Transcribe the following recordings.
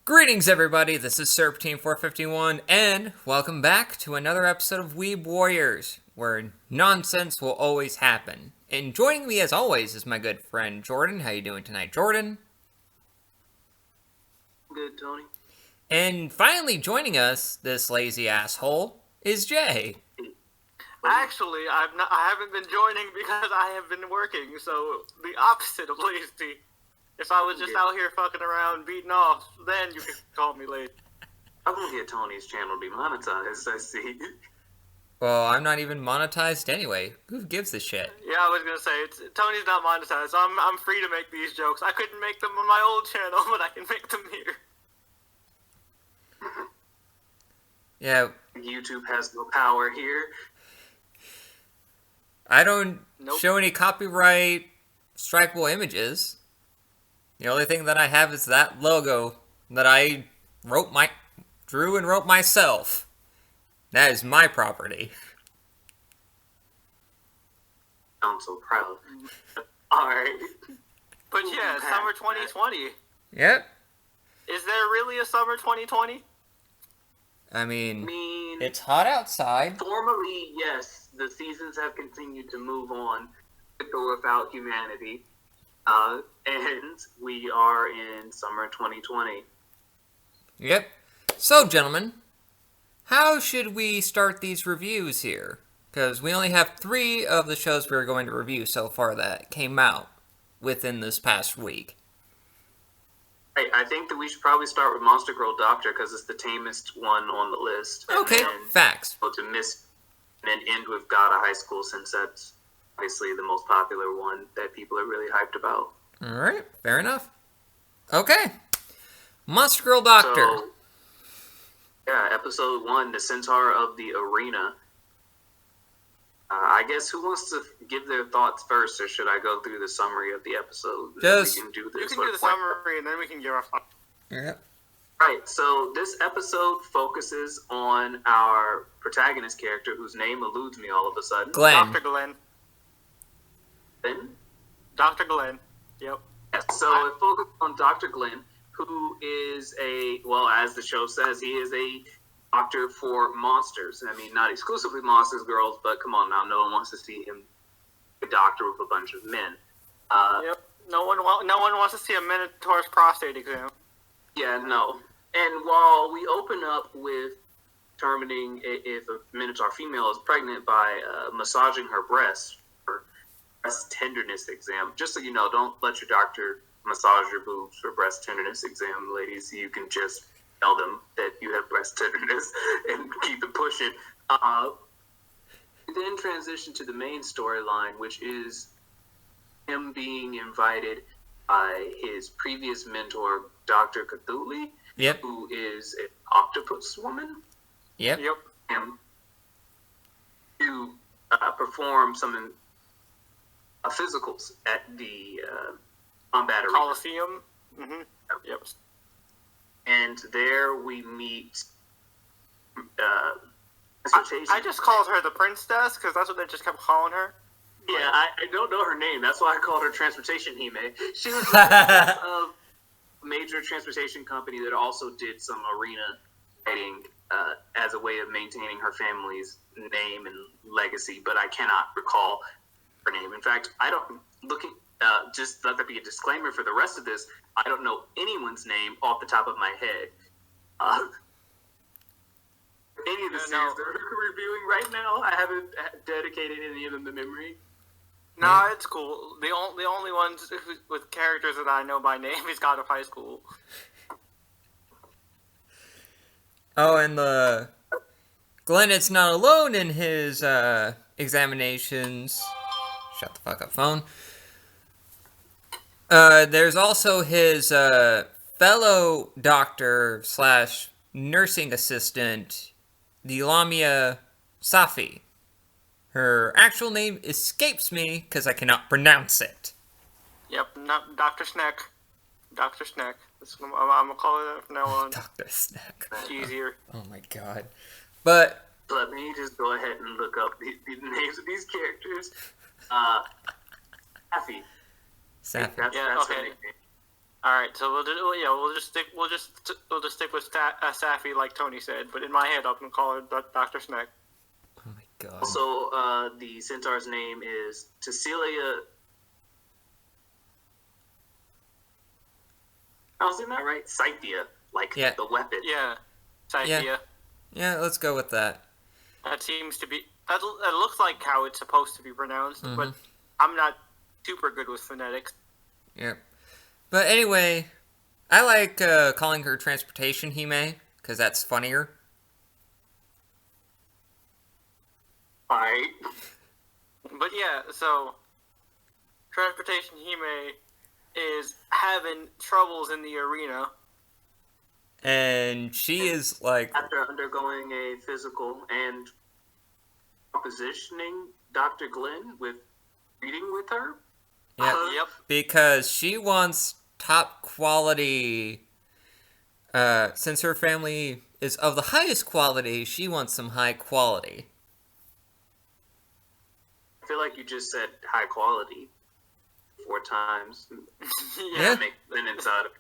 Greetings, everybody. This is Serp-Team451, and welcome back to another episode of Weeb Warriors, where nonsense will always happen. And joining me, as always, is my good friend Jordan. How you doing tonight, Jordan? Good, Tony. And finally joining us, this lazy asshole, is Jay. Actually, I haven't been joining because I have been working, so the opposite of lazy. If I was just out here fucking around beating off, then you could call me late. I'm gonna get Tony's channel demonetized, I see. Well, I'm not even monetized anyway. Who gives a shit? Yeah, I was gonna say, Tony's not monetized, so I'm free to make these jokes. I couldn't make them on my old channel, but I can make them here. Yeah. YouTube has no power here. I don't show any copyright strikeable images. The only thing that I have is that logo that I drew and wrote myself. That is my property. I'm so proud. Alright. But yeah, summer 2020. Yep. Is there really a summer 2020? I mean, it's hot outside. Formally, yes, the seasons have continued to move on with or without humanity. And we are in summer 2020. Yep. So, gentlemen, how should we start these reviews here? Because we only have 3 of the shows we're going to review so far that came out within this past week. I think that we should probably start with Monster Girl Doctor because it's the tamest one on the list. Okay, facts. To miss and end with God of High School since that's obviously the most popular one that people are really hyped about. Alright, fair enough. Okay. Monster Girl Doctor. So, yeah, episode 1, The Centaur of the Arena. I guess who wants to give their thoughts first, or should I go through the summary of the episode? We can do the summary, and then we can give our thoughts. Yep. Right, so this episode focuses on our protagonist character, whose name eludes me all of a sudden. Glenn. Dr. Glenn. Ben? Dr. Glenn. Yep. Yeah, so it focuses on Dr. Glenn, who is as the show says, he is a doctor for monsters. I mean, not exclusively monsters, girls, but come on now, no one wants to see him a doctor with a bunch of men. Yep. No one wants to see a Minotaur's prostate exam. Yeah, no. And while we open up with determining if a Minotaur female is pregnant by massaging her breasts for breast tenderness exam, just so you know, don't let your doctor massage your boobs for breast tenderness exam, ladies. You can just tell them that you have breast tenderness and keep it pushing. We then transition to the main storyline, which is him being invited by his previous mentor, Dr. Cthulhu, Yep. who is an octopus woman. Yep. To perform some physicals at the combat arena. Coliseum. Mm-hmm. Yep. And there we meet I just called her the princess because that's what they just kept calling her. Yeah, I don't know her name. That's why I called her Transportation Hime. She was the princess of a major transportation company that also did some arena fighting as a way of maintaining her family's name and legacy, but I cannot recall her name. In fact, I don't, just let that be a disclaimer for the rest of this, I don't know anyone's name off the top of my head. Any of the series that we're reviewing right now, I haven't dedicated any of them to memory. Nah, it's cool. The only ones with characters that I know by name is God of High School. Oh, and Glenn is not alone in his examinations. Shut the fuck up, phone. There's also his fellow doctor / nursing assistant, the Lamia Safi. Her actual name escapes me because I cannot pronounce it. Yep, not Dr. Snack. Dr. Snack. I'm going to call it that from now on. Dr. Snack. It's easier. Oh my god. But let me just go ahead and look up the names of these characters. Safi. Safi. That's okay. her nickname. All right, so we'll just stick with Safi like Tony said, but in my head I'm gonna call her Dr. Snack. Oh my god. Also, the centaur's name is Cecilia. I was in that right? Scythia, like the weapon. Yeah, Scythia. Yeah, let's go with that. That seems to be that looks like how it's supposed to be pronounced, but I'm not super good with phonetics. Yeah. But anyway, I like calling her Transportation Hime, because that's funnier. Alright. But yeah, so Transportation Hime is having troubles in the arena. And she is like... After undergoing a physical and propositioning Dr. Glenn with reading with her. Yep. Because she wants top quality... since her family is of the highest quality, she wants some high quality. I feel like you just said high quality 4 times. Yeah. Make sentence out of it.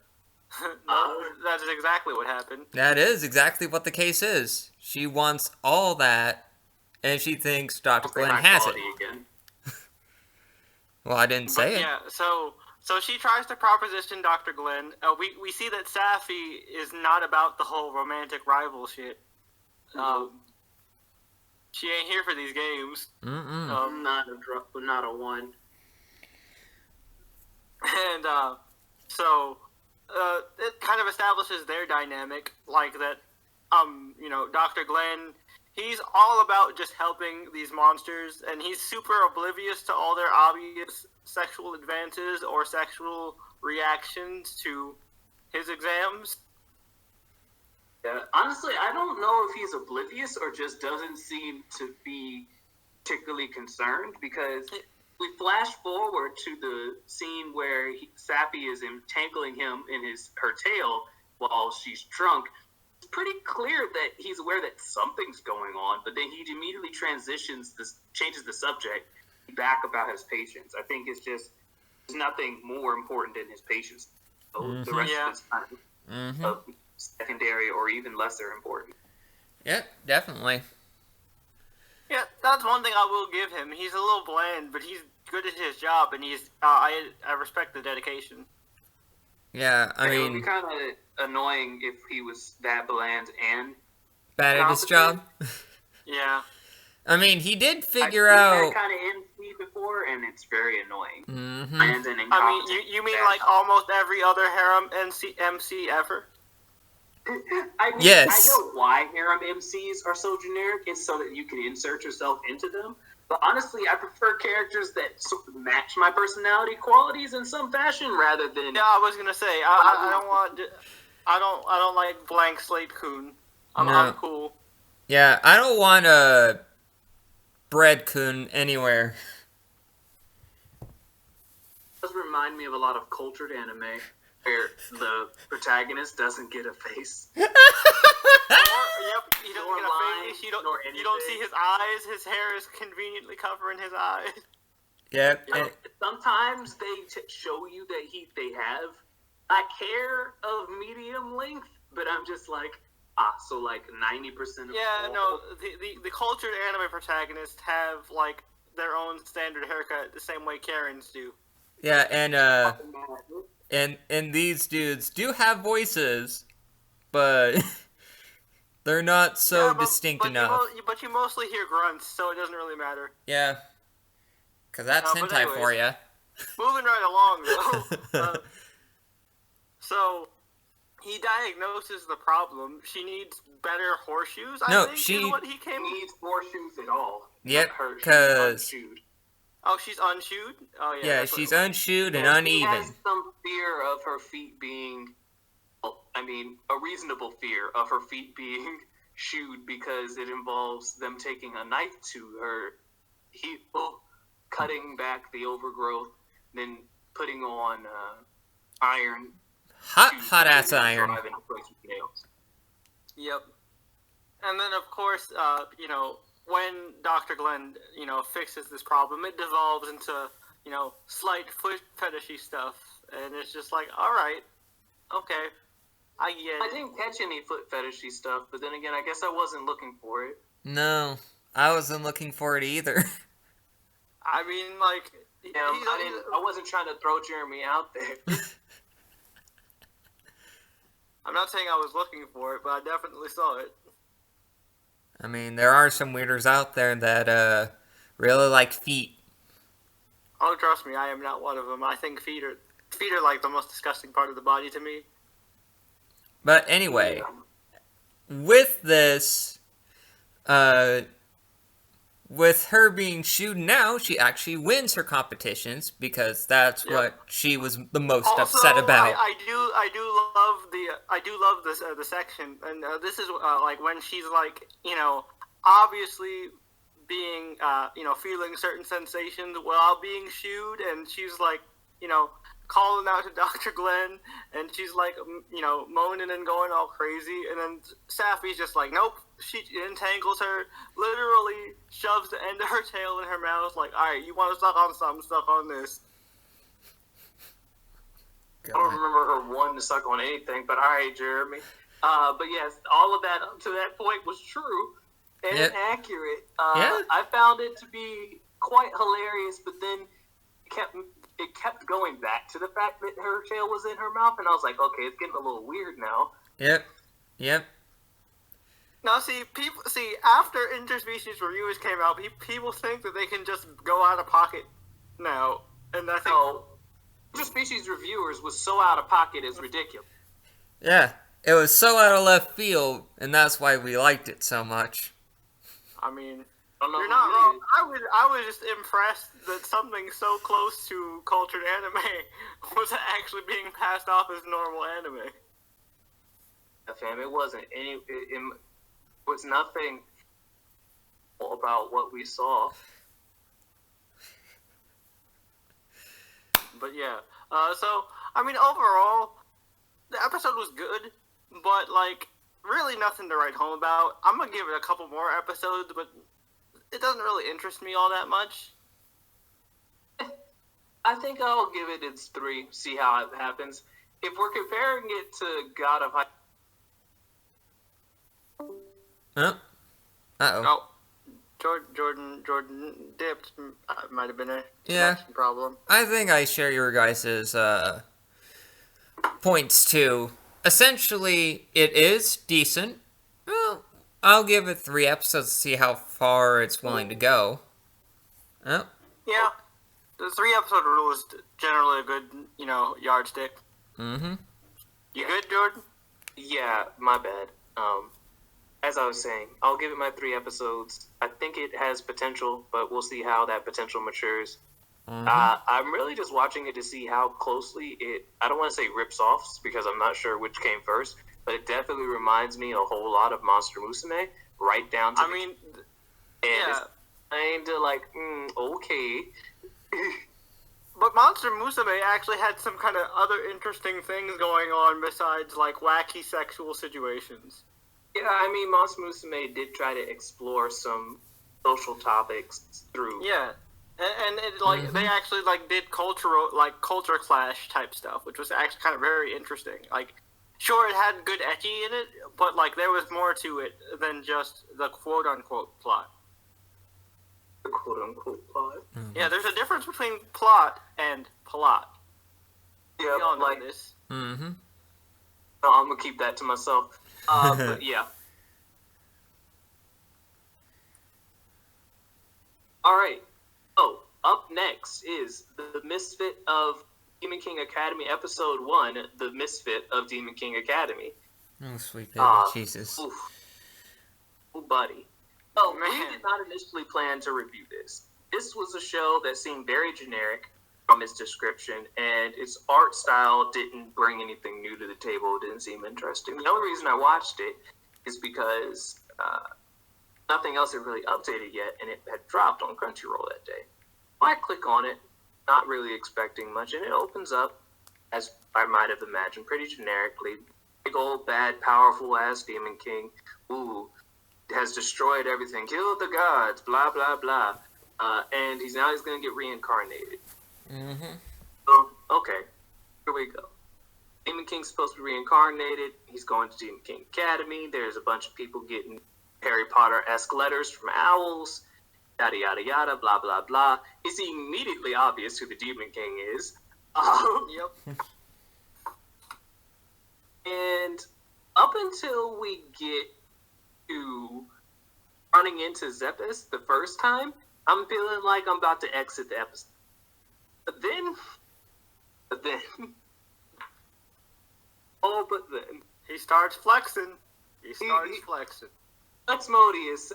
No, that's exactly what happened. That is exactly what the case is. She wants all that, and she thinks Dr. Glenn has it. Again. Well, I didn't say it. Yeah, so she tries to proposition Dr. Glenn. We see that Safi is not about the whole romantic rival shit. She ain't here for these games. Not a one. And so it kind of establishes their dynamic, like that. Dr. Glenn, he's all about just helping these monsters, and he's super oblivious to all their obvious sexual advances or sexual reactions to his exams. Yeah, honestly, I don't know if he's oblivious or just doesn't seem to be particularly concerned, because we flash forward to the scene where Sappy is entangling him in her tail while she's drunk. It's pretty clear that he's aware that something's going on, but then he immediately changes the subject back about his patients. I think it's just there's nothing more important than his patients. So the rest of it's kind of secondary or even lesser important. Yeah, definitely. Yeah, that's one thing I will give him. He's a little bland, but he's good at his job, and he's I respect the dedication. Yeah, I mean, it would be kind of annoying if he was that bland and bad at his job. Yeah. I mean, he did figure I've out seen that kind of MC before, and it's very annoying. You mean like almost every other harem MC ever? I mean, yes. I know why harem MCs are so generic. It's so that you can insert yourself into them. But honestly, I prefer characters that sort of match my personality qualities in some fashion, rather than. Yeah, I was gonna say I don't like blank slate coon. I'm cool. Yeah, I don't want a bread coon anywhere. It does remind me of a lot of cultured anime where the protagonist doesn't get a face. Yep, he doesn't get a face. You don't see his eyes. His hair is conveniently covering his eyes. Yep. Sometimes they show you that they have black hair of medium length, but I'm just like, so like 90% of the cultured anime protagonists have like their own standard haircut the same way Karens do. Yeah, and these dudes do have voices, but they're not so distinct enough. But you mostly hear grunts, so it doesn't really matter. Yeah, because that's hentai for you. Moving right along, though. So he diagnoses the problem. She needs better horseshoes. I think she needs horseshoes at all. Yep, because. Oh, she's unshoed? Oh, yeah. Yeah, she's unshoed and uneven. She has some fear of her feet being, a reasonable fear of her feet being shoed, because it involves them taking a knife to her heel, cutting back the overgrowth, then putting on iron. Hot ass iron. Yep. And then, of course, when Dr. Glenn, fixes this problem, it devolves into, slight foot fetishy stuff. And it's just like, all right, Okay, I get I it. didn't catch any foot fetishy stuff, but then again, I guess I wasn't looking for it. No, I wasn't looking for it either. I mean, like, I wasn't trying to throw Jeremy out there. I'm not saying I was looking for it, but I definitely saw it. I mean, there are some weirdos out there that really like feet. Oh, trust me, I am not one of them. I think feet are like the most disgusting part of the body to me. But anyway, with this, with her being shooed now, she actually wins her competitions because that's what she was the most upset about. I do love this the section, and this is like when she's like, obviously being feeling certain sensations while being shooed, and she's like, calling out to Dr. Glenn, and she's like, moaning and going all crazy, and then Safi's just like, nope. She entangles her, literally shoves the end of her tail in her mouth, like, alright, you want to suck on something, suck on this. I don't remember her wanting to suck on anything, but alright, Jeremy. But yes, all of that up to that point was true and accurate. I found it to be quite hilarious, but then it kept going back to the fact that her tail was in her mouth, and I was like, okay, it's getting a little weird now. Yep. Now, after interspecies reviewers came out, people think that they can just go out of pocket now, and I think... No, interspecies reviewers was so out of pocket, it's ridiculous. Yeah, it was so out of left field, and that's why we liked it so much. I mean, you're not wrong. I was just impressed that something so close to cultured anime was actually being passed off as normal anime. Yeah, fam, it wasn't any... It was nothing about what we saw. But yeah, so, I mean, overall, the episode was good, but, like, really nothing to write home about. I'm gonna give it a couple more episodes, but it doesn't really interest me all that much. I think I'll give it its 3, see how it happens. If we're comparing it to God of High... Uh-oh. Oh, Jordan dipped. Might have been a connection problem. I think I share your guys' points too. Essentially, it is decent. Well, I'll give it 3 episodes to see how far it's willing to go. Oh. Yeah, the 3-episode rule is generally a good, yardstick. Mm-hmm. You good, Jordan? Yeah, my bad. As I was saying, I'll give it my 3 episodes. I think it has potential, but we'll see how that potential matures. Mm-hmm. I'm really just watching it to see how closely I don't want to say rips off, because I'm not sure which came first, but it definitely reminds me a whole lot of Monster Musume, right down to it's kind of like, okay. But Monster Musume actually had some kind of other interesting things going on besides, like, wacky sexual situations. Yeah, I mean, Monster Musume did try to explore some social topics through... Yeah, and it, like, they actually, like, did culture clash type stuff, which was actually kind of very interesting. Like, sure, it had good ecchi in it, but, like, there was more to it than just the quote-unquote plot. The quote-unquote plot? Mm-hmm. Yeah, there's a difference between plot and plot. Yeah, we all know like this. Mm-hmm. No, I'm gonna keep that to myself. But yeah. Alright. So, up next is the Misfit of Demon King Academy, Episode 1, The Misfit of Demon King Academy. Oh, sweet baby, Jesus. Oof. Oh, buddy. Oh, Man. we did not initially plan to review this. This was a show that seemed very generic from its description, and its art style didn't bring anything new to the table. It didn't seem interesting. The only reason I watched it is because nothing else had really updated yet, and it had dropped on Crunchyroll that day. I click on it, not really expecting much, and it opens up, as I might have imagined, pretty generically. Big old, bad, powerful-ass Demon King, who has destroyed everything, killed the gods, blah, blah, blah. And he's going to get reincarnated. Mm-hmm. So, okay, here we go. Demon King's supposed to be reincarnated. He's going to Demon King Academy. There's a bunch of people getting Harry Potter-esque letters from owls. Yada, yada, yada, blah, blah, blah. It's immediately obvious who the Demon King is. Yep. And up until we get to running into Zeppes the first time, I'm feeling like I'm about to exit the episode. But then, He starts flexing. Flexmodius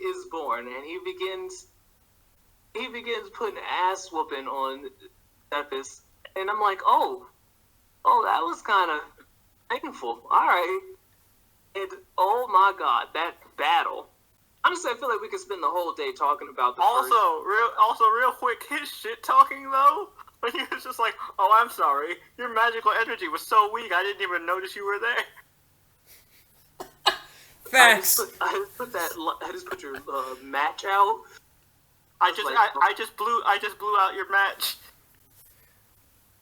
is born, and he begins putting ass whooping on Zeppes, and I'm like, oh, that was kind of painful. All right, and oh my god, that battle. Honestly, I feel like we could spend the whole day talking about the real quick, his shit talking though. When he was just like, "Oh, I'm sorry, your magical energy was so weak, I didn't even notice you were there." Facts. I just put your match out. I just blew out your match.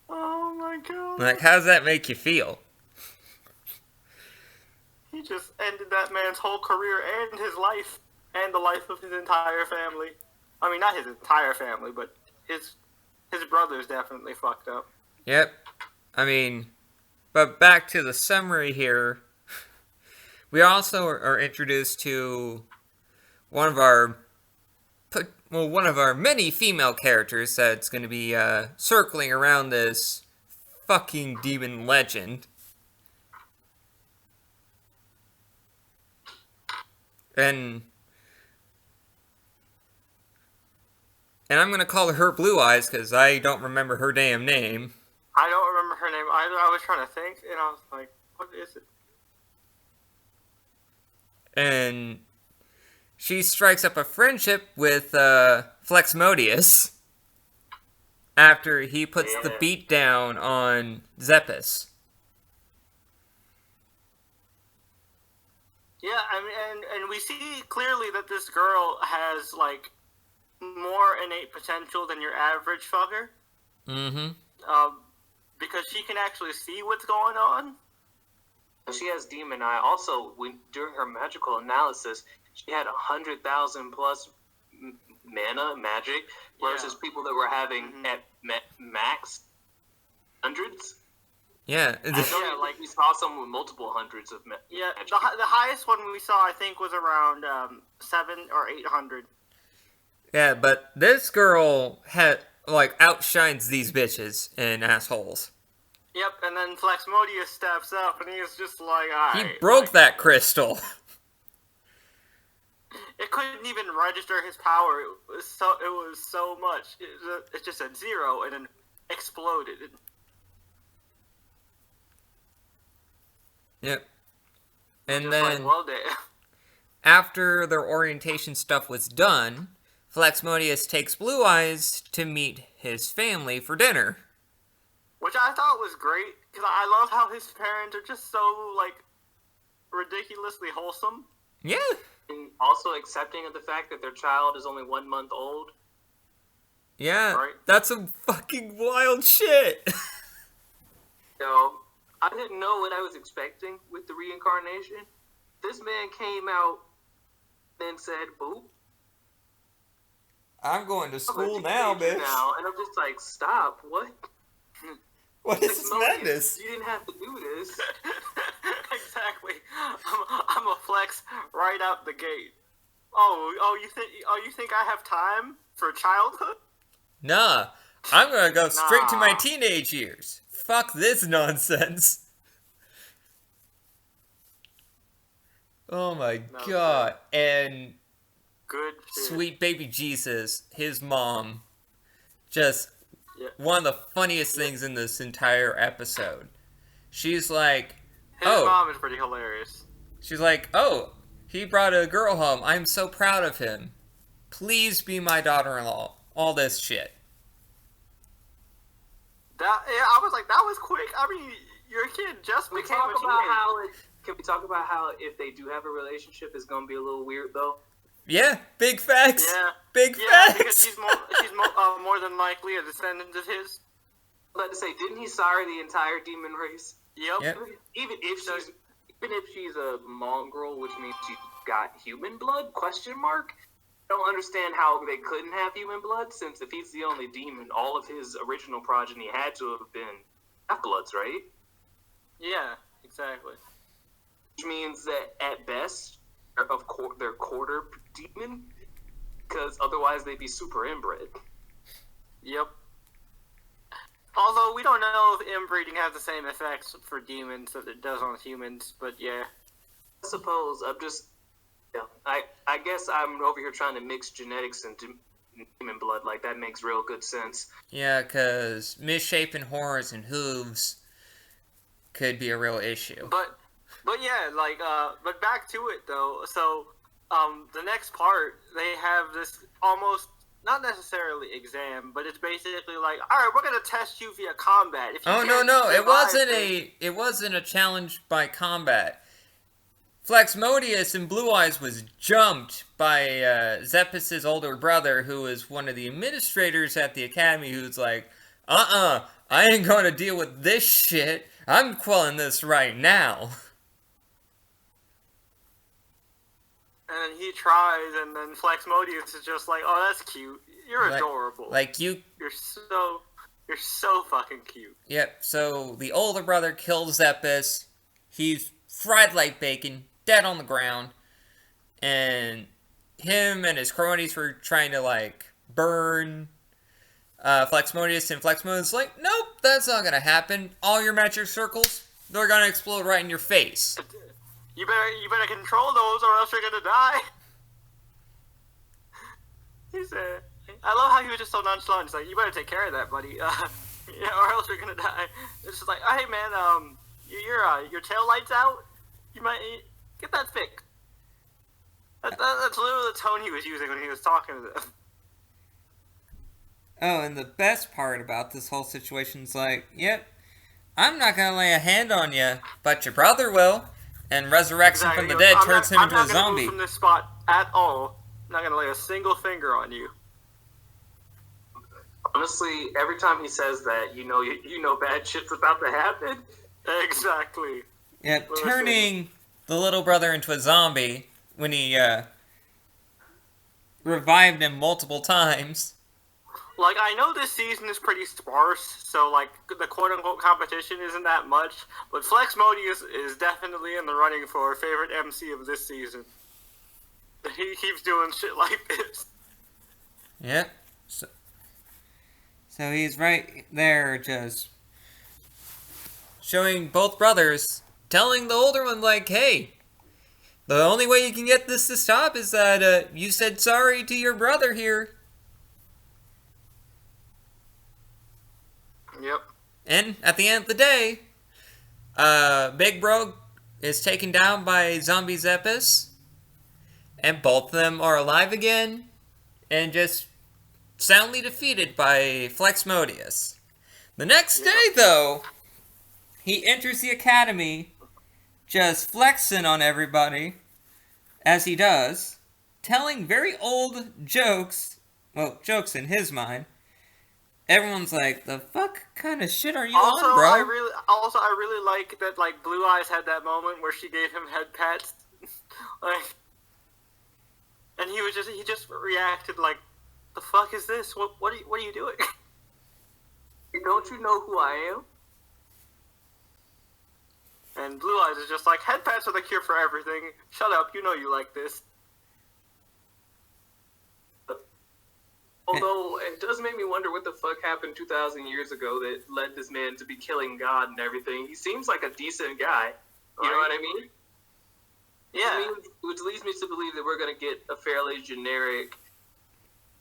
Oh my god! Like, how does that make you feel? He just ended that man's whole career and his life, and the life of his entire family. I mean, not his entire family, but his brother's definitely fucked up. Yep. I mean, but back to the summary here. We also are introduced to one of our many female characters that's going to be circling around this fucking demon legend. And I'm going to call her Blue Eyes because I don't remember her damn name. I don't remember her name either. I was trying to think, and I was like, what is it? And she strikes up a friendship with Flexmodius after he puts the beat down on Zeppes. Yeah, I mean, and we see clearly that this girl has, like, more innate potential than your average fucker. Mm-hmm. Because she can actually see what's going on. She has demon eye. Also, during her magical analysis, she had 100,000 plus mana magic, versus people that were having at max hundreds. Yeah. Like we saw someone with multiple hundreds of magic. Yeah, the highest one we saw, I think, was around 700 or 800. Yeah, but this girl outshines these bitches and assholes. Yep, and then Flexmodius steps up, and he's just like, alright. He broke that crystal. It couldn't even register his power. It was so much. It just said 0 and then exploded. Yep. And just then, like, well, damn. After their orientation stuff was done, Flexmodius takes Blue Eyes to meet his family for dinner. Which I thought was great, because I love how his parents are just so, like, ridiculously wholesome. Yeah. And also accepting of the fact that their child is only 1 month old. Yeah, right? That's some fucking wild shit. I didn't know what I was expecting with the reincarnation. This man came out and said, "Boop, I'm going to school now, bitch." And I'm just like, stop, what? What is this madness? You didn't have to do this. Exactly. I'm a flex right out the gate. You think I have time for childhood? Nah, I'm gonna go straight to my teenage years. Fuck this nonsense. Oh my god. And good shit. Sweet baby Jesus, his mom, just one of the funniest things in this entire episode. She's like, his mom is pretty hilarious. She's like, "Oh, he brought a girl home. I'm so proud of him. Please be my daughter-in-law." All this shit. I was like, that was quick. I mean, your kid just became a teenager. Can we talk about how if they do have a relationship, it's gonna be a little weird though? Yeah, big facts. Yeah, big facts. Because she's more than likely a descendant of his. I was about to say, didn't he sire the entire demon race? Yep. Yep. Even if she's a mongrel, which means she's got human blood? Question mark. I don't understand how they couldn't have human blood, since if he's the only demon, all of his original progeny had to have been half-bloods, right? Yeah, exactly. Which means that at best, they're quarter demon, because otherwise they'd be super inbred. Yep. Although we don't know if inbreeding has the same effects for demons that it does on humans, but yeah. I suppose I guess I'm over here trying to mix genetics into human blood. Like, that makes real good sense. Yeah, because misshapen horns and hooves could be a real issue. But yeah, like, but back to it though. So, the next part, they have this almost, not necessarily exam, but it's basically like, all right, we're gonna test you via combat. If you No, it wasn't a challenge by combat. Flexmodius in Blue Eyes was jumped by Zeppis' older brother, who was one of the administrators at the academy, who's like, I ain't gonna deal with this shit. I'm quelling this right now. And then he tries, and then Flexmodius is just like, oh, that's cute. You're adorable. You're so fucking cute. Yep, so the older brother kills Zeppis. He's fried like bacon, dead on the ground. And him and his cronies were trying to, like, burn Flexmodius, and Flexmodius is like, nope, that's not gonna happen. All your magic circles, they're gonna explode right in your face. You better control those, or else you're gonna die. He said, I love how he was just so nonchalant. He's like, you better take care of that, buddy. Yeah, or else you're gonna die. It's just like, hey man, your tail light's out. You might get that fixed. That's literally the tone he was using when he was talking to them. Oh, and the best part about this whole situation is like, yep, I'm not gonna lay a hand on you, but your brother will. And resurrects him from the dead, turns him into a zombie. I'm not gonna move from this spot at all. I'm not gonna lay a single finger on you. Honestly, every time he says that, you know bad shit's about to happen. Exactly. Yeah, turning the little brother into a zombie when he revived him multiple times. Like, I know this season is pretty sparse, so, like, the quote-unquote competition isn't that much, but Flexmodius is definitely in the running for favorite MC of this season. He keeps doing shit like this. Yep. So he's right there, just showing both brothers, telling the older one, like, hey, the only way you can get this to stop is that you said sorry to your brother here. Yep. And at the end of the day, Big Bro is taken down by Zombie Zeppis, and both of them are alive again, and just soundly defeated by Flexmodius. The next day, though, he enters the academy, just flexing on everybody, as he does, telling very old jokes, well, jokes in his mind. Everyone's like, the fuck kind of shit are you on, bro? I really like that, like, Blue Eyes had that moment where she gave him head pats. Like, and he just reacted like, the fuck is this? What are you doing? Don't you know who I am? And Blue Eyes is just like, head pats are the cure for everything. Shut up, you know you like this. Although, it does make me wonder what the fuck happened 2,000 years ago that led this man to be killing God and everything. He seems like a decent guy. You know what I mean? Yeah. Which leads me to believe that we're going to get a fairly generic,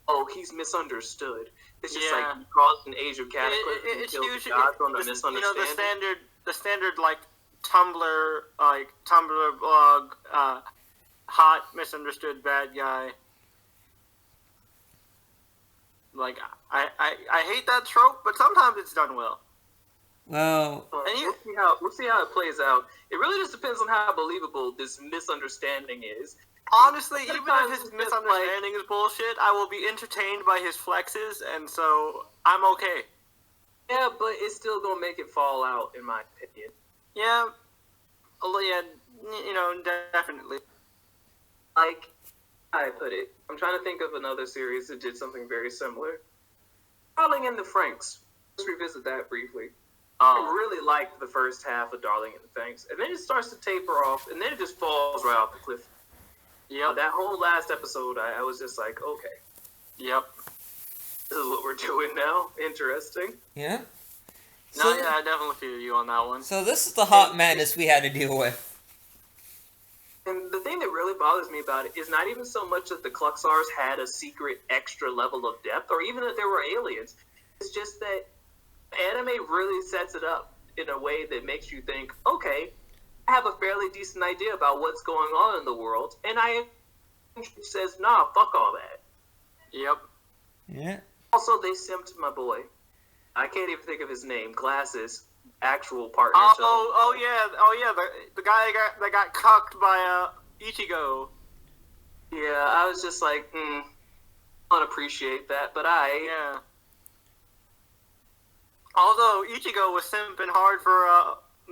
oh, he's misunderstood. It's just like he caused an age of cataclysm and killed God from a misunderstanding. You know, the standard, like, Tumblr blog, hot, misunderstood bad guy. Like, I hate that trope, but sometimes it's done well. Well, we'll see how it plays out. It really just depends on how believable this misunderstanding is. Honestly, even if his misunderstanding is bullshit, I will be entertained by his flexes, and so I'm okay. Yeah, but it's still gonna make it fall out, in my opinion. Yeah, yeah, definitely. Like I put it, I'm trying to think of another series that did something very similar. Darling in the Franxx. Let's revisit that briefly. I really liked the first half of Darling in the Franxx, and then it starts to taper off, and then it just falls right off the cliff. Yep. That whole last episode, I was just like, okay. Yep. This is what we're doing now. Interesting. Yeah. No, So, yeah, I definitely feel you on that one. so this is the hot madness we had to deal with. And the thing that really bothers me about it is not even so much that the Kluxars had a secret extra level of depth, or even that there were aliens. It's just that anime really sets it up in a way that makes you think, okay, I have a fairly decent idea about what's going on in the world, and I says, nah, fuck all that. Yep. Yeah. Also, they simped my boy. I can't even think of his name. Glasses, actual partner. Oh yeah. The guy that got cucked by Ichigo. Yeah, I was just like, I don't appreciate that, but Yeah. Although Ichigo was simping hard for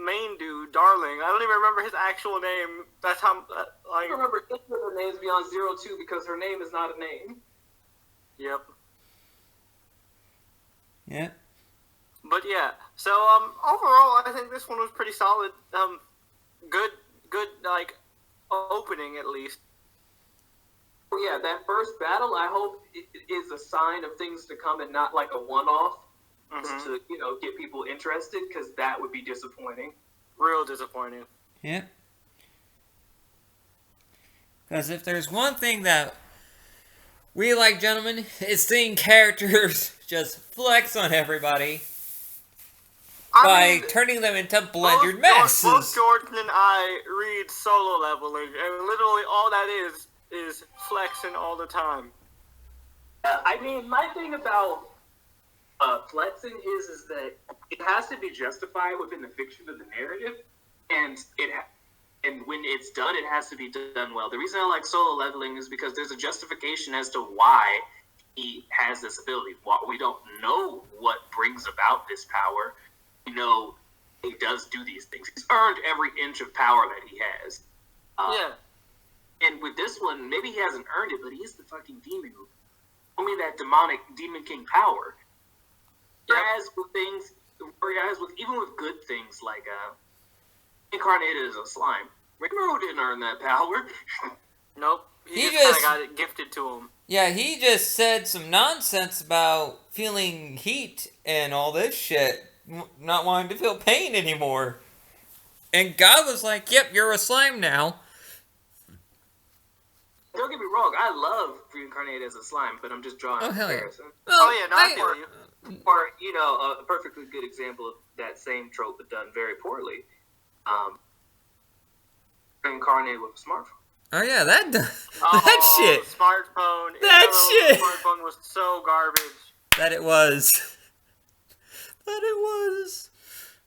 main dude, Darling. I don't even remember his actual name. That's how I don't remember any of her names beyond 02 because her name is not a name. Yep. Yeah. But yeah, so overall, I think this one was pretty solid. Good, like opening at least. Yeah, that first battle, I hope it is a sign of things to come and not like a one-off, just to get people interested, because that would be disappointing. Real disappointing. Yeah. Because if there's one thing that we like, gentlemen, it's seeing characters just flex on everybody by turning them into blended messes. Both Jordan and I read Solo Leveling, and literally all that is flexing all the time. I mean, my thing about flexing is that it has to be justified within the fiction of the narrative, and and when it's done, it has to be done well. The reason I like Solo Leveling is because there's a justification as to why he has this ability. We don't know what brings about this power. We know he does do these things. He's earned every inch of power that he has. Yeah. And with this one, maybe he hasn't earned it, but he is the fucking demon who told me that demonic Demon King power. Whereas with even with good things like incarnated as a slime, Rimuru didn't earn that power. Nope. He just kind of got it gifted to him. Yeah, he just said some nonsense about feeling heat and all this shit, not wanting to feel pain anymore. And God was like, "Yep, you're a slime now." Don't get me wrong, I love reincarnated as a slime, but I'm just drawing a comparison. Yeah. Well, I feel you. Or, a perfectly good example of that same trope but done very poorly. Reincarnated with a smartphone. Oh yeah, that shit. Smartphone. That shit. Smartphone was so garbage. That it was.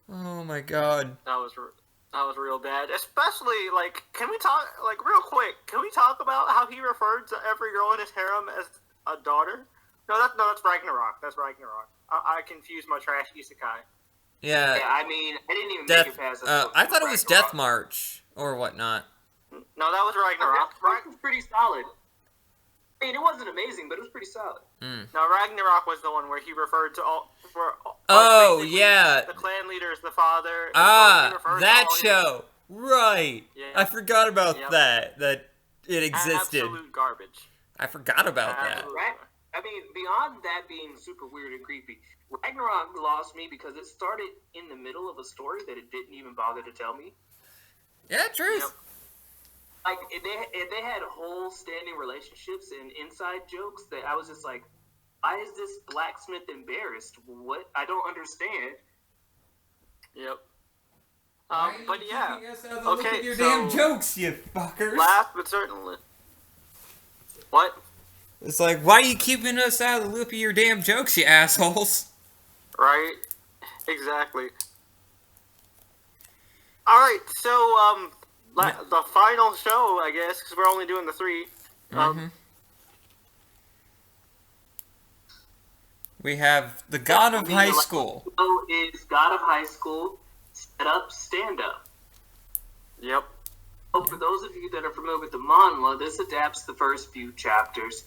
Oh my god. That was real bad. Especially, can we talk, real quick, can we talk about how he referred to every girl in his harem as a daughter? No, that's Ragnarok. That's Ragnarok. I confused my trash isekai. Yeah. I mean, I didn't even make it past that. I thought it was Death March or whatnot. No, that was Ragnarok. Ragnarok was pretty solid. I mean, it wasn't amazing, but it was pretty solid. No, Ragnarok was the one where he referred to yeah. The clan leader is the father. That show. Right. Yeah. I forgot about that it existed. Absolute garbage. I forgot about that. Right? I mean, beyond that being super weird and creepy, Ragnarok lost me because it started in the middle of a story that it didn't even bother to tell me. Yeah, truth. Yep. Like, they had whole standing relationships and inside jokes that I was just like, why is this blacksmith embarrassed? What? I don't understand. Yep. But yeah. Okay, your damn jokes, you fuckers. Last but certainly. What? It's like, why are you keeping us out of the loop of your damn jokes, you assholes? Right. Exactly. Alright, so, the final show, I guess, because we're only doing the 3. We have the God of High School. Is God of High School, set up, stand up. Yep. So for those of you that are familiar with the manhwa, this adapts the first few chapters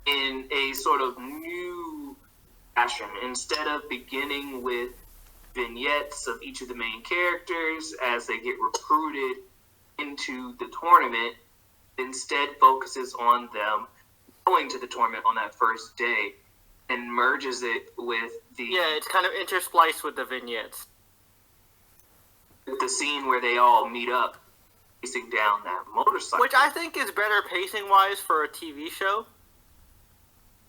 in a sort of new fashion. Instead of beginning with vignettes of each of the main characters as they get recruited into the tournament, instead focuses on them going to the tournament on that first day and merges it with it's kind of interspliced with the vignettes. The scene where they all meet up racing down that motorcycle. Which I think is better pacing-wise for a TV show.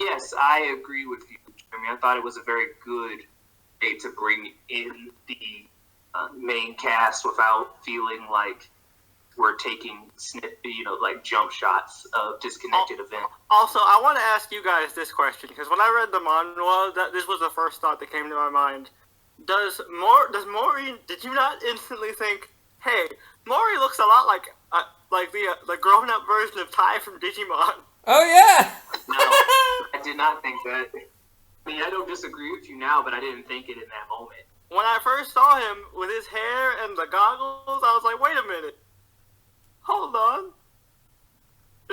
Yes, I agree with you, Jeremy. I thought it was a very good way to bring in the main cast without feeling like we're taking like jump shots of disconnected events. Also, I want to ask you guys this question, because when I read the manhwa, this was the first thought that came to my mind. Does Mori? Did you not instantly think, "Hey, Mori looks a lot like the grown-up version of Tai from Digimon"? Oh yeah. No, I did not think that. I mean, I don't disagree with you now, but I didn't think it in that moment. When I first saw him with his hair and the goggles, I was like, "Wait a minute, hold on."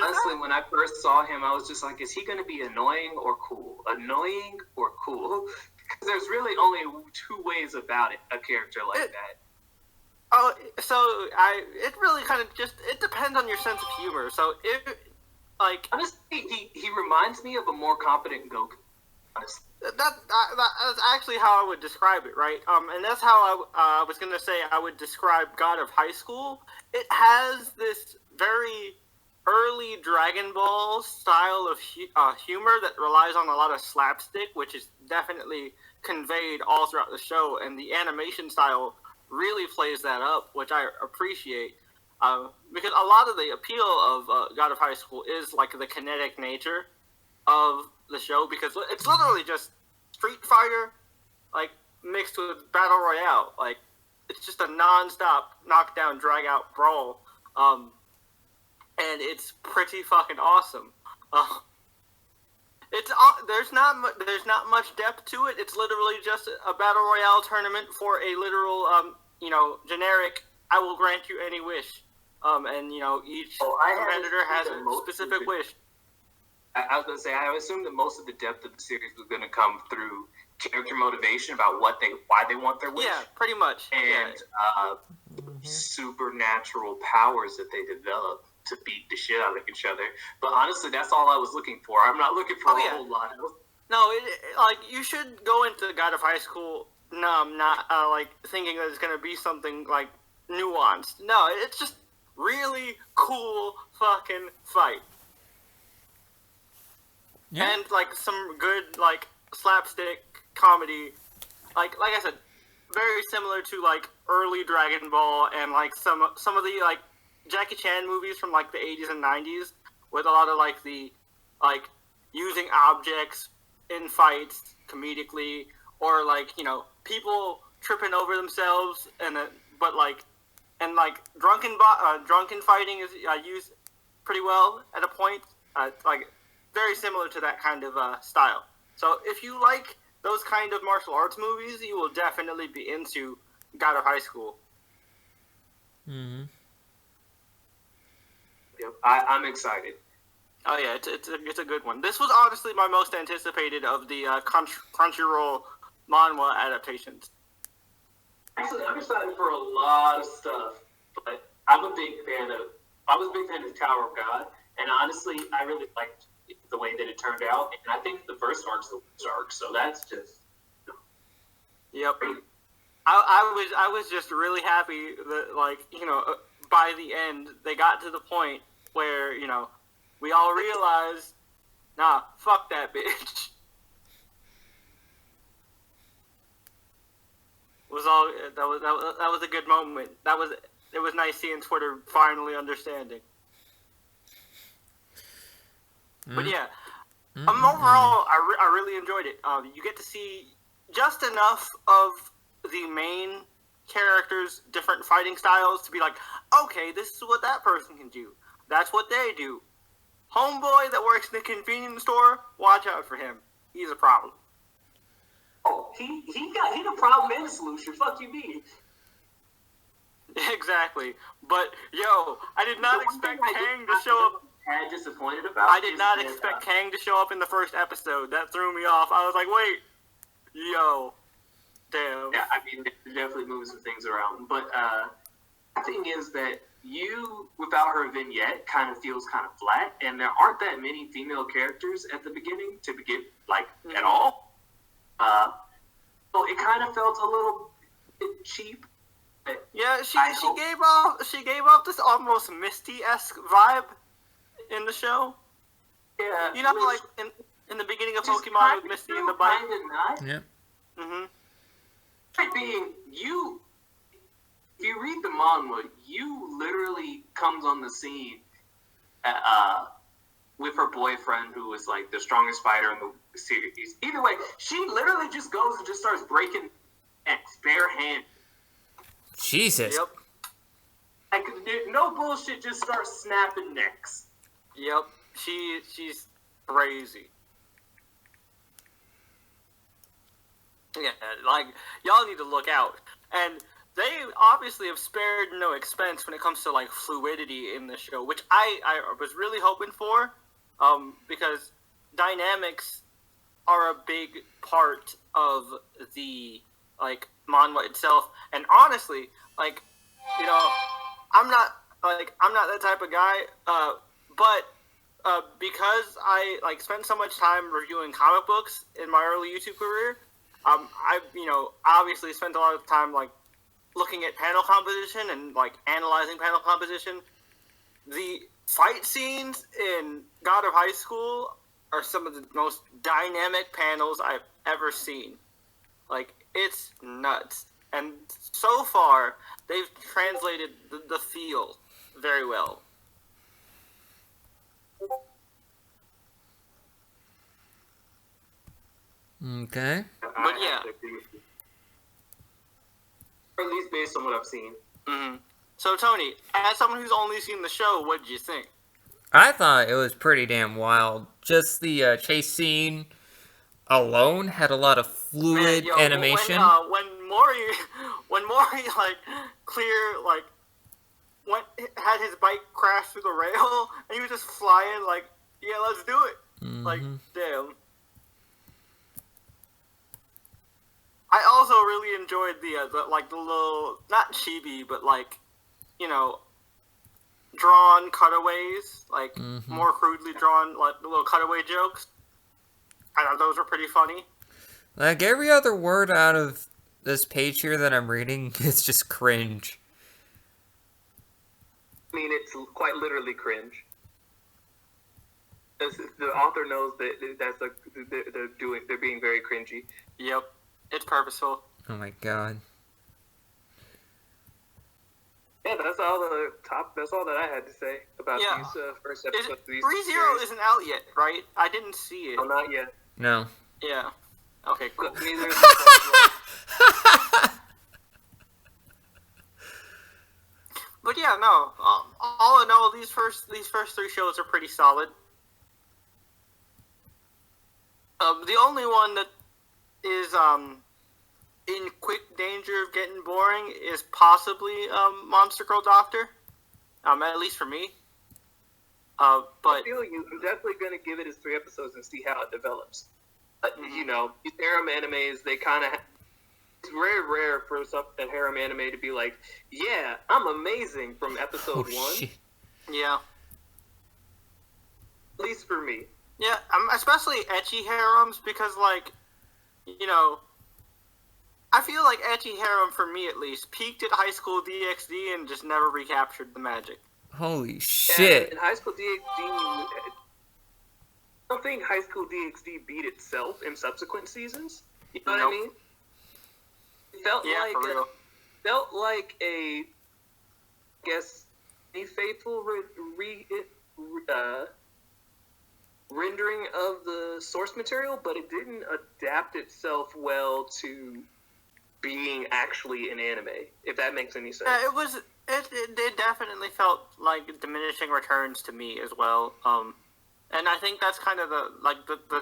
Honestly, when I first saw him, I was just like, "Is he going to be annoying or cool? Annoying or cool?" Because there's really only two ways about it. A character like that. Oh, so it really kind of it depends on your sense of humor. So honestly, he reminds me of a more competent Goku. Honestly. That's actually how I would describe it, right? And that's how I was gonna say I would describe God of High School. It has this very early Dragon Ball style of humor that relies on a lot of slapstick, which is definitely conveyed all throughout the show, and the animation style really plays that up, which I appreciate. Because a lot of the appeal of God of High School is like the kinetic nature of the show, because it's literally just Street Fighter, like mixed with Battle Royale. Like it's just a non-stop knockdown, drag-out brawl, and it's pretty fucking awesome. There's not much depth to it. It's literally just a Battle Royale tournament for a literal, generic. I will grant you any wish. And each competitor has a specific wish. I was going to say, I assume that most of the depth of the series was going to come through character motivation about why they want their wish. Yeah, pretty much. And supernatural powers that they develop to beat the shit out of each other. But honestly, that's all I was looking for. I'm not looking for a whole lot. No, you should go into God of High School. No, I'm not thinking that it's going to be something like nuanced. No, it's just really cool fucking fight. Yeah. And some good slapstick comedy. Like I said, very similar to early Dragon Ball and some of the Jackie Chan movies from the 80s and 90s, with a lot of the using objects in fights comedically, or people tripping over themselves, and drunken fighting is used pretty well at a point, very similar to that kind of style. So if you like those kind of martial arts movies, you will definitely be into God of High School. Mm-hmm. Yep, I'm excited. Oh yeah, it's a good one. This was honestly my most anticipated of the Crunchyroll manhwa adaptations. Actually, I'm excited for a lot of stuff, but I was a big fan of Tower of God, and honestly, I really liked the way that it turned out, and I think the first arc's the worst arc, so that's just... Yep. I was just really happy that, by the end, they got to the point where, we all realized, nah, fuck that bitch. That was a good moment. It was nice seeing Twitter finally understanding. Mm-hmm. But yeah, overall, I really enjoyed it. You get to see just enough of the main characters' different fighting styles to be like, okay, this is what that person can do. That's what they do. Homeboy that works in the convenience store, watch out for him. He's a problem. Oh, he the problem and the solution. Fuck you, mean. Exactly. But yo, I did not expect Kang to show up. I'm disappointed about. I did not expect Kang to show up in the first episode. That threw me off. I was like, wait, yo, damn. Yeah, I mean, they're definitely moving some things around. But the thing is that you, without her vignette, kind of feels kind of flat, and there aren't that many female characters at the beginning to begin, like, at all. So it kind of felt a little bit cheap. Yeah, she gave off this almost Misty-esque vibe in the show. Yeah, you know, like in the beginning of Pokemon with Misty in the bike. Yeah. Mhm. Point being, if you read the manga, you literally comes on the scene with her boyfriend, who is like the strongest fighter in the series. Either way, she literally just goes and just starts breaking necks bare hand. Jesus. Yep. Like, no bullshit, just starts snapping necks. Yep. She's crazy. Yeah, like, y'all need to look out. And they obviously have spared no expense when it comes to, like, fluidity in the show, which I was really hoping for, because dynamics are a big part of the, like, manhwa itself. And honestly, like, you know, I'm not that type of guy, but because I, like, spent so much time reviewing comic books in my early YouTube career, I, you know, obviously spent a lot of time, like, looking at panel composition and, like, analyzing panel composition. The fight scenes in God of High School are some of the most dynamic panels I've ever seen. Like, it's nuts. And so far, they've translated the feel very well. Okay. But yeah. Or at least based on what I've seen. Mm-hmm. So, Tony, as someone who's only seen the show, what did you think? I thought it was pretty damn wild. Just the chase scene alone had a lot of fluid animation. When Mori like had his bike crash through the rail, and he was just flying like, yeah, let's do it. Mm-hmm. Like, damn. I also really enjoyed the little, not chibi, but like, you know, drawn cutaways, like more crudely drawn, like the little cutaway jokes. I thought those were pretty funny. Like, every other word out of this page here that I'm reading is just cringe. I mean, it's quite literally cringe. The author knows that they're being very cringy. Yep, it's purposeful. Oh my god. Yeah, that's all that I had to say about these first episodes. ReZero isn't out yet, right? I didn't see it. Oh, not yet. No. Yeah. Okay, cool. Neither is But yeah, no. All in all, these first three shows are pretty solid. The only one that is in quick danger of getting boring is possibly Monster Girl Doctor. At least for me. But I feel you. I'm definitely going to give it its 3 episodes and see how it develops. You know, these harem animes, they kind of... It's very rare for a harem anime to be like, yeah, I'm amazing from episode 1. Shit. yeah. At least for me. Yeah, especially ecchi harems, because, like, you know, I feel like ecchi harem, for me at least, peaked at High School DxD and just never recaptured the magic. Holy shit. In High School DxD, I don't think High School DxD beat itself in subsequent seasons. You know what I mean? It felt like a, I guess, a faithful rendering of the source material, but it didn't adapt itself well to being actually an anime, if that makes any sense. Yeah, it definitely felt like diminishing returns to me as well. And I think that's kind of the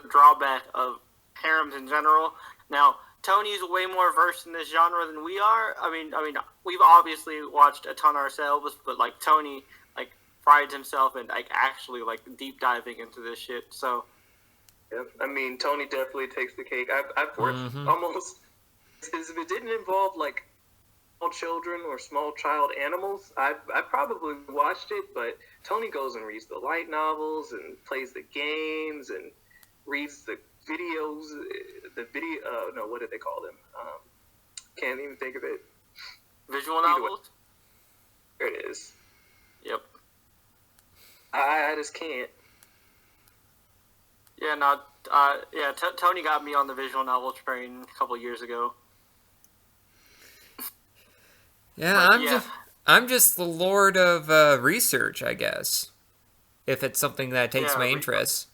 drawback of harems in general. Now, Tony's way more versed in this genre than we are. I mean, we've obviously watched a ton ourselves, but like Tony, like prides himself in like actually like deep diving into this shit. So, yeah, I mean, Tony definitely takes the cake. I've watched almost. If it didn't involve like small children or small child animals, I probably watched it. But Tony goes and reads the light novels and plays the games and reads the videos. No, what did they call them? Can't even think of it. Visual novels. There it is. Yep. I just can't. Yeah, no. Tony got me on the visual novel train a couple years ago. Yeah, I'm just the lord of research, I guess. If it's something that takes my interest.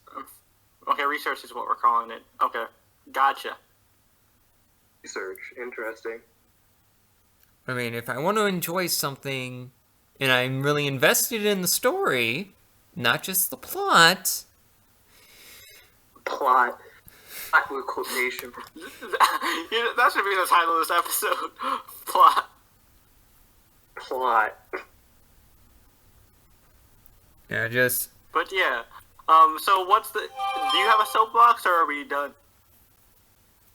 Okay, research is what we're calling it. Okay, gotcha. Research, interesting. I mean, if I want to enjoy something and I'm really invested in the story, not just the plot. Plot. With quotation. That should be the title of this episode. Plot. Yeah, just... But yeah. So what's the... Do you have a soapbox, or are we done?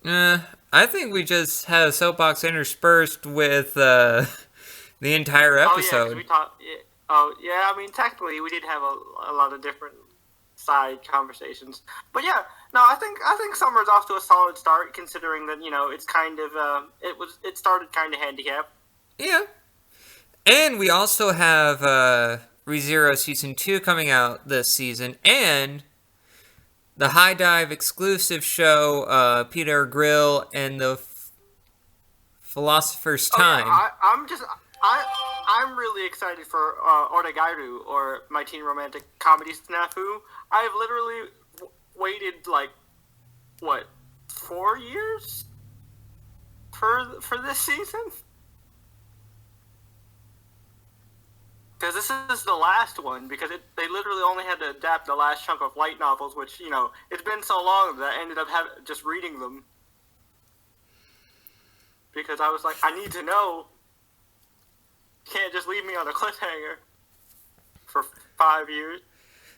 I think we just had a soapbox interspersed with the entire episode. Oh, yeah, I mean, technically, we did have a lot of different side conversations. But yeah, no, I think summer's off to a solid start, considering that, it's kind of... It started kind of handicapped. Yeah. And we also have ReZero Season 2 coming out this season, and the High Dive exclusive show, Peter Grill and the Philosopher's Time. Yeah, I'm really excited for Oregairu, or My Teen Romantic Comedy Snafu. I've literally waited, 4 years for this season? Because this is the last one, because they literally only had to adapt the last chunk of light novels, which, it's been so long that I ended up just reading them. Because I was like, I need to know. You can't just leave me on a cliffhanger for 5 years.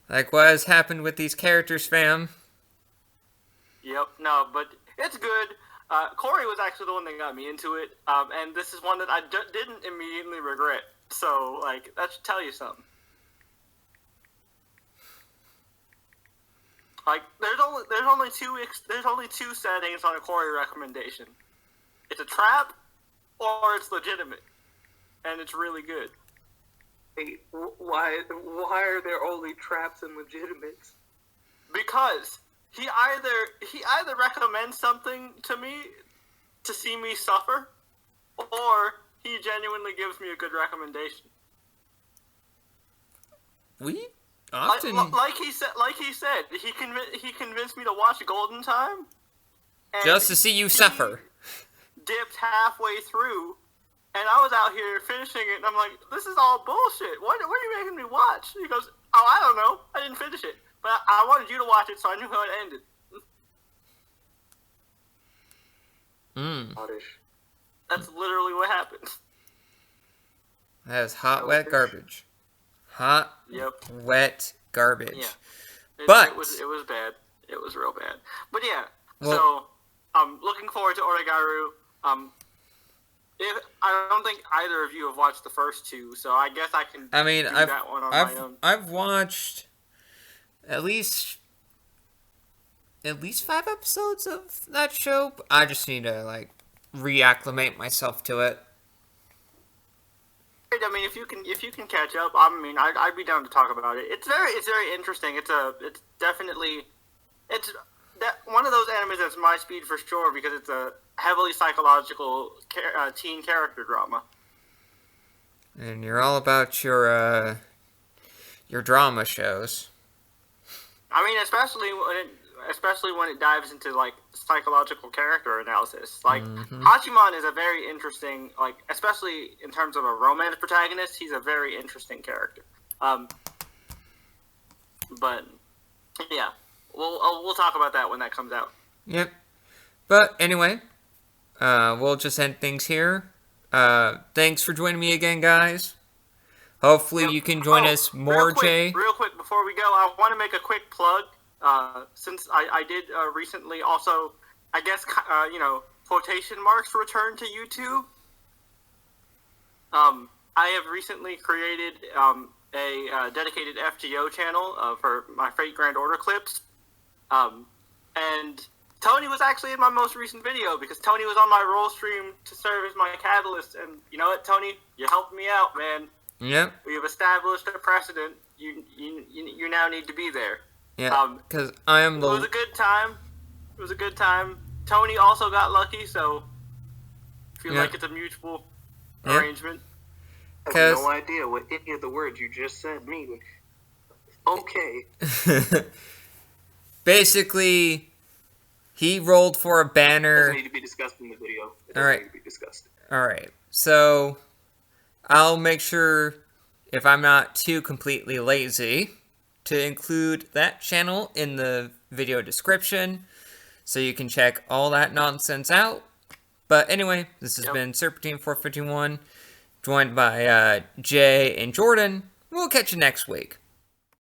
Like what has happened with these characters, fam? Yep, no, but it's good. Corey was actually the one that got me into it, and this is one that I didn't immediately regret. So, that should tell you something. There's only two settings on a Corey recommendation. It's a trap, or it's legitimate, and it's really good. Hey, why are there only traps and legitimates? Because he either recommends something to me to see me suffer, or he genuinely gives me a good recommendation. We often like he said, he convinced me to watch Golden Time, and just to see you suffer. Dipped halfway through, and I was out here finishing it, and I'm like, "This is all bullshit. What are you making me watch?" He goes, "Oh, I don't know. I didn't finish it, but I wanted you to watch it, so I knew how it ended." Oddish. That's literally what happened. That is hot, wet garbage. Hot, wet garbage. Yeah. But it was bad. It was real bad. But yeah, well, so I'm looking forward to Oregairu. I don't think either of you have watched the first two, so I guess I can. That one on my own. I've watched at least 5 episodes of that show. I just need to reacclimate myself to it. I mean, if you can catch up, I'd be down to talk about it. It's very interesting. It's definitely one of those animes that's my speed for sure, because it's a heavily psychological teen character drama. And you're all about your drama shows. I mean, especially when it dives into psychological character analysis. Hachiman is a very interesting, especially in terms of a romance protagonist, he's a very interesting character. But yeah, we'll talk about that when that comes out. Yep. But anyway, we'll just end things here. Thanks for joining me again, guys. Hopefully you can join us more, Jay. Real quick, before we go, I want to make a quick plug. Since I did recently also, I guess, quotation marks return to YouTube. I have recently created a dedicated FGO channel for my Fate Grand Order clips. And Tony was actually in my most recent video because Tony was on my roll stream to serve as my catalyst. And you know what, Tony? You helped me out, man. Yep. We have established a precedent. You now need to be there. Yeah, because I am the... It was a good time. It was a good time. Tony also got lucky, so I feel like it's a mutual arrangement. I have no idea what any of the words you just said mean. Okay. Basically, he rolled for a banner. Doesn't need to be discussed in the video. All right. Need to be discussed. All right. So, I'll make sure, if I'm not too completely lazy, to include that channel in the video description, so you can check all that nonsense out. But anyway, this has been Serpentine 451, joined by Jay and Jordan. We'll catch you next week.